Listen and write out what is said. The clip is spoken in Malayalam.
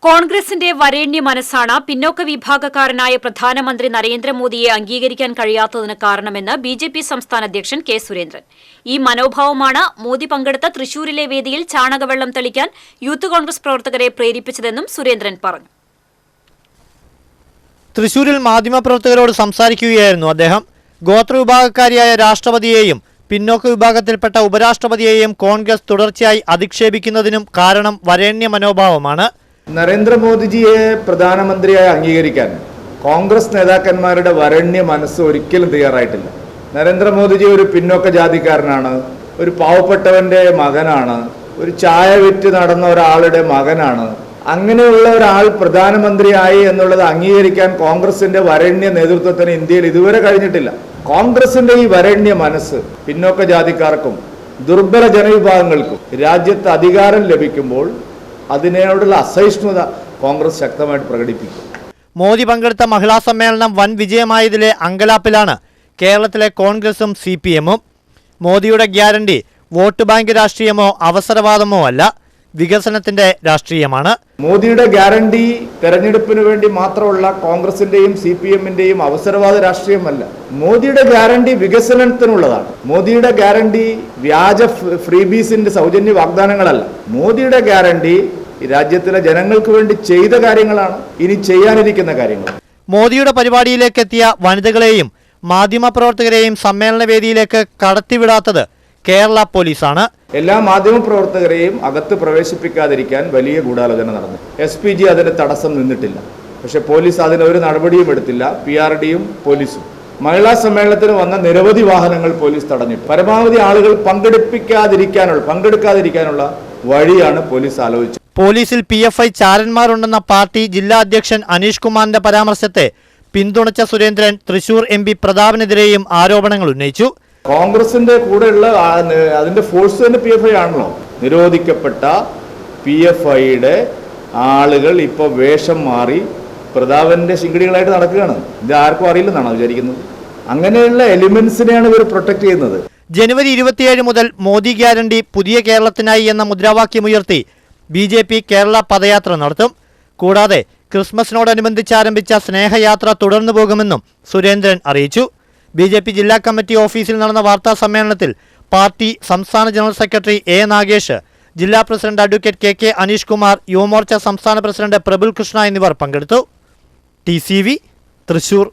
കോൺഗ്രസിന്റെ വരേണ്യ മനസ്സാണ് പിന്നോക്ക വിഭാഗക്കാരനായ പ്രധാനമന്ത്രി നരേന്ദ്രമോദിയെ അംഗീകരിക്കാൻ കഴിയാത്തതിന് കാരണമെന്ന് ബിജെപി സംസ്ഥാന അധ്യക്ഷൻ കെ സുരേന്ദ്രൻ. ഈ മനോഭാവമാണ് മോദി പങ്കെടുത്ത തൃശൂരിലെ വേദിയിൽ ചാണകവെള്ളം തെളിക്കാൻ യൂത്ത് കോൺഗ്രസ് പ്രവർത്തകരെ പ്രേരിപ്പിച്ചതെന്നും സുരേന്ദ്രൻ പറഞ്ഞു. തൃശൂരിൽ മാധ്യമപ്രവർത്തകരോട് സംസാരിക്കുകയായിരുന്നു അദ്ദേഹം. ഗോത്രവിഭാഗക്കാരിയായ രാഷ്ട്രപതിയെയും പിന്നോക്ക വിഭാഗത്തിൽപ്പെട്ട ഉപരാഷ്ട്രപതിയെയും കോൺഗ്രസ് തുടർച്ചയായി അധിക്ഷേപിക്കുന്നതിനും കാരണം വരേണ്യ മനോഭാവമാണ്. നരേന്ദ്രമോദിജിയെ പ്രധാനമന്ത്രിയായി അംഗീകരിക്കാൻ കോൺഗ്രസ് നേതാക്കന്മാരുടെ വരണ്യ മനസ്സ് ഒരിക്കലും തയ്യാറായിട്ടില്ല. നരേന്ദ്രമോദിജി ഒരു പിന്നോക്ക ജാതിക്കാരനാണ്, ഒരു പാവപ്പെട്ടവന്റെ മകനാണ്, ഒരു ചായ വിറ്റ് നടന്ന ഒരാളുടെ മകനാണ്. അങ്ങനെയുള്ള ഒരാൾ പ്രധാനമന്ത്രിയായി എന്നുള്ളത് അംഗീകരിക്കാൻ കോൺഗ്രസിന്റെ വരണ്യ നേതൃത്വത്തിന് ഇന്ത്യയിൽ ഇതുവരെ കഴിഞ്ഞിട്ടില്ല. കോൺഗ്രസിന്റെ ഈ വരണ്യ മനസ്സ് പിന്നോക്ക ജാതിക്കാർക്കും ദുർബല ജനവിഭാഗങ്ങൾക്കും രാജ്യത്ത് അധികാരം ലഭിക്കുമ്പോൾ അതിനോടുള്ള അസഹിഷ്ണുത കോൺഗ്രസ് ശക്തമായിട്ട് പ്രകടിപ്പിക്കും. മോദി പങ്കെടുത്ത മഹിളാ സമ്മേളനം വൻ വിജയമായതിലെ അങ്കലാപ്പിലാണ് കേരളത്തിലെ കോൺഗ്രസും CPM-ഉം. മോദിയുടെ ഗ്യാരണ്ടി വോട്ട് ബാങ്ക് രാഷ്ട്രീയമോ അവസരവാദമോ അല്ല, വികസനത്തിന്റെ രാഷ്ട്രീയമാണ്. മോദിയുടെ ഗ്യാരണ്ടി തെരഞ്ഞെടുപ്പിന് വേണ്ടി മാത്രമുള്ള കോൺഗ്രസിന്റെയും CPM-ന്റെയും അവസരവാദ രാഷ്ട്രീയമല്ല. മോദിയുടെ ഗ്യാരണ്ടി വികസനത്തിനുള്ളതാണ്. മോദിയുടെ ഗ്യാരണ്ടി വ്യാജ ഫ്രീബീസിന്റെ സൗജന്യ വാഗ്ദാനങ്ങളല്ല. മോദിയുടെ ഗ്യാരണ്ടി രാജ്യത്തിലെ ജനങ്ങൾക്ക് വേണ്ടി ചെയ്ത കാര്യങ്ങളാണ്, ഇനി ചെയ്യാനിരിക്കുന്ന കാര്യങ്ങൾ. മോദിയുടെ പരിപാടിയിലേക്ക് എത്തിയ വനിതകളെയും മാധ്യമപ്രവർത്തകരെയും സമ്മേളന വേദിയിലേക്ക് കടത്തിവിടാത്തത് കേരള പോലീസാണ്. എല്ലാ മാധ്യമപ്രവർത്തകരെയും അകത്ത് പ്രവേശിപ്പിക്കാതിരിക്കാൻ വലിയ ഗൂഢാലോചന നടന്നു. SPG അതിന് തടസ്സം നിന്നിട്ടില്ല. പക്ഷെ പോലീസ് അതിന് ഒരു നടപടിയും എടുത്തില്ല. PRDയും പോലീസും. മഹിളാ സമ്മേളനത്തിന് വന്ന നിരവധി വാഹനങ്ങൾ പോലീസ് തടഞ്ഞിട്ടു. പരമാവധി ആളുകൾ പങ്കെടുക്കാതിരിക്കാനുള്ള വഴിയാണ് പോലീസ് ആലോചിച്ചത്. പോലീസിൽ PFI ചാരന്മാരുണ്ടെന്ന പാർട്ടി ജില്ലാ അധ്യക്ഷൻ അനീഷ് കുമാറിന്റെ പരാമർശത്തെ പിന്തുണച്ച സുരേന്ദ്രൻ തൃശൂർ MP പ്രതാപനെതിരെയും ആരോപണങ്ങൾ ഉന്നയിച്ചു. കോൺഗ്രസിന്റെ കൂടെയുള്ള അതിന്റെ ഫോഴ്സ് തന്നെ PFI ആണല്ലോ. നിരോധിക്കപ്പെട്ട PFIയുടെ ആളുകൾ ഇപ്പോൾ വേഷം മാറി പ്രതാപന്റെ ശിങ്കിടികളായിട്ട് നടക്കുകയാണ്. ഇത് ആർക്കും അറിയില്ലെന്നാണോ വിചാരിക്കുന്നത്? അങ്ങനെയുള്ള എലിമെന്റ്സിനെയാണ് ഇവർ പ്രൊട്ടക്ട് ചെയ്യുന്നത്. ജനുവരി 27 മുതൽ മോദി ഗ്യാരണ്ടി പുതിയ കേരളത്തിനായി എന്ന മുദ്രാവാക്യമുയർത്തി BJP കേരള പദയാത്ര നടത്തും. കൂടാതെ ക്രിസ്മസിനോടനുബന്ധിച്ച് ആരംഭിച്ച സ്നേഹയാത്ര തുടർന്നു പോകുമെന്നും സുരേന്ദ്രൻ അറിയിച്ചു. BJP ജില്ലാ കമ്മിറ്റി ഓഫീസിൽ നടന്ന വാർത്താ സമ്മേളനത്തിൽ പാർട്ടി സംസ്ഥാന ജനറൽ സെക്രട്ടറി A. നാഗേഷ്, ജില്ലാ president advocate KK Aneesh Kumar, Yuva Morcha സംസ്ഥാന പ്രസിഡന്റ് പ്രബുൽ കൃഷ്ണ എന്നിവർ പങ്കെടുത്തു. TCV തൃശൂർ.